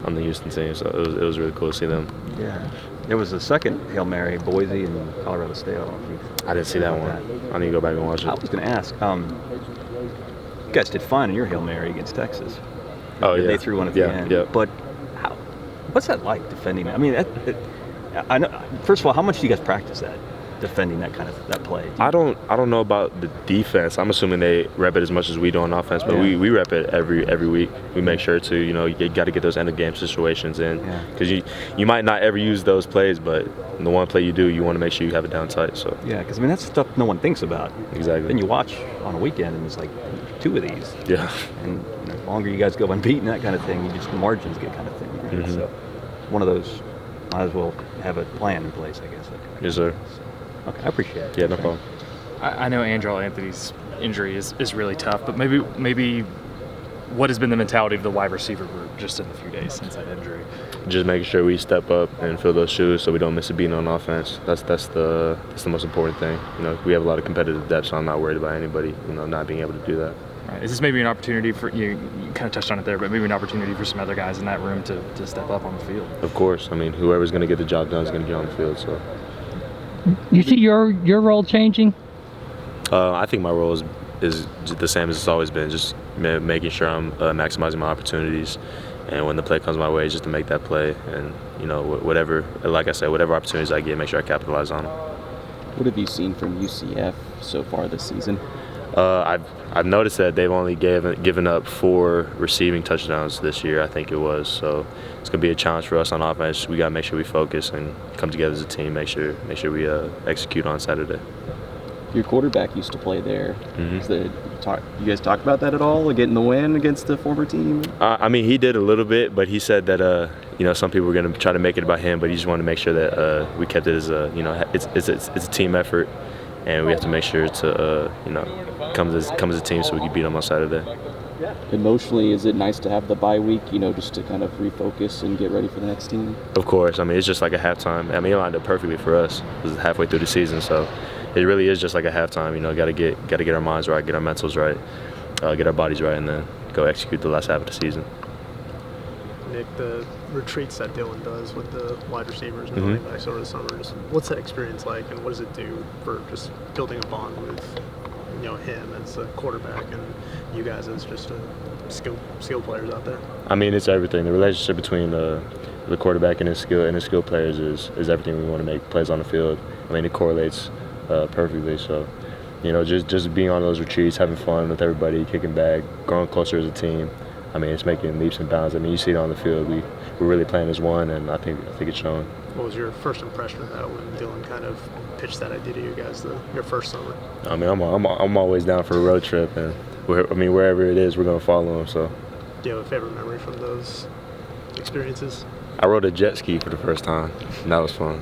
on the Houston team, so it was really cool to see them. Yeah. There was a second Hail Mary, Boise and Colorado State. I didn't see that one. I need to go back and watch it. I was going to ask, you guys did fine in your Hail Mary against Texas. Oh, yeah. They threw one at the end. Yeah. But what's that like, defending that? I mean, I know, first of all, how much do you guys practice that, defending that kind of that play? I don't know about the defense. I'm assuming they rep it as much as we do on offense, but we rep it every week. We make sure to, you got to get those end of game situations in, because you might not ever use those plays, but the one play you do, you want to make sure you have it down tight. So yeah, because I mean that's stuff no one thinks about. Exactly. Then you watch on a weekend and it's like 2 of these. Yeah. And the longer you guys go unbeaten, that kind of thing, the margins get kind of thin. Mm-hmm. So one of those, might as well have a plan in place, I guess. Yes, sir. So, okay, I appreciate it. Yeah, no problem. I know Andrell Anthony's injury is really tough, but maybe what has been the mentality of the wide receiver group just in the few days since that injury? Just making sure we step up and fill those shoes so we don't miss a beat on offense. That's the most important thing. We have a lot of competitive depth, so I'm not worried about anybody, not being able to do that. Right. Is this maybe an opportunity for you kind of touched on it there, but maybe an opportunity for some other guys in that room to step up on the field? Of course. I mean, whoever's going to get the job done is going to get on the field. So you see your role changing? I think my role is the same as it's always been, just making sure I'm maximizing my opportunities, and when the play comes my way, just to make that play, and whatever, like I said, whatever opportunities I get, make sure I capitalize on them. What have you seen from UCF so far this season? I've noticed that they've only given up 4 receiving touchdowns this year, I think it was. So it's going to be a challenge for us on offense. We got to make sure we focus and come together as a team. Make sure we execute on Saturday. Your quarterback used to play there. Mm-hmm. You guys talk about that at all? Getting the win against the former team? I mean, he did a little bit, but he said that some people were going to try to make it about him, but he just wanted to make sure that we kept it as it's a team effort, and we have to make sure to come as a team so we can beat them on Saturday. Emotionally, is it nice to have the bye week, just to kind of refocus and get ready for the next team? Of course. I mean, it's just like a halftime. I mean, it lined up perfectly for us. It was halfway through the season, so it really is just like a halftime. Got to get our minds right, get our mentals right, get our bodies right, and then go execute the last half of the season. Nick, the retreats that Dylan does with the wide receivers and running backs over the summer, what's that experience like, and what does it do for just building a bond with him as a quarterback and you guys as just skill players out there? I mean, it's everything. The relationship between the quarterback and his skill players is everything we want to make plays on the field. I mean, it correlates perfectly. So, just being on those retreats, having fun with everybody, kicking back, growing closer as a team. I mean, it's making leaps and bounds. I mean, you see it on the field. We're really playing as one, and I think it's showing. What was your first impression of that when Dylan kind of pitched that idea to you guys your first summer? I mean, I'm always down for a road trip, and wherever it is, we're gonna follow him. So. Do you have a favorite memory from those experiences? I rode a jet ski for the first time, and that was fun.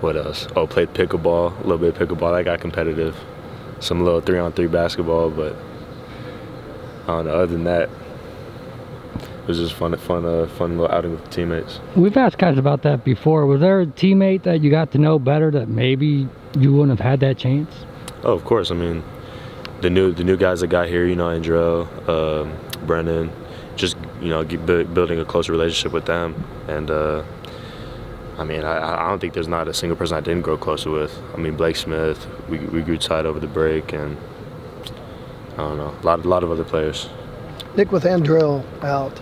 What else? Oh, played pickle ball, a little bit of pickle ball. That got competitive. Some little 3-on-3 basketball, but I don't know. Other than that, it was just fun little outing with the teammates. We've asked guys about that before. Was there a teammate that you got to know better that maybe you wouldn't have had that chance? Oh, of course. I mean, the new guys that got here, Andrell, Brennan, just building a closer relationship with them, and I mean, I don't think there's not a single person I didn't grow closer with. I mean, Blake Smith, we grew tight over the break, and I don't know, a lot of other players. Nick, with Andrell out,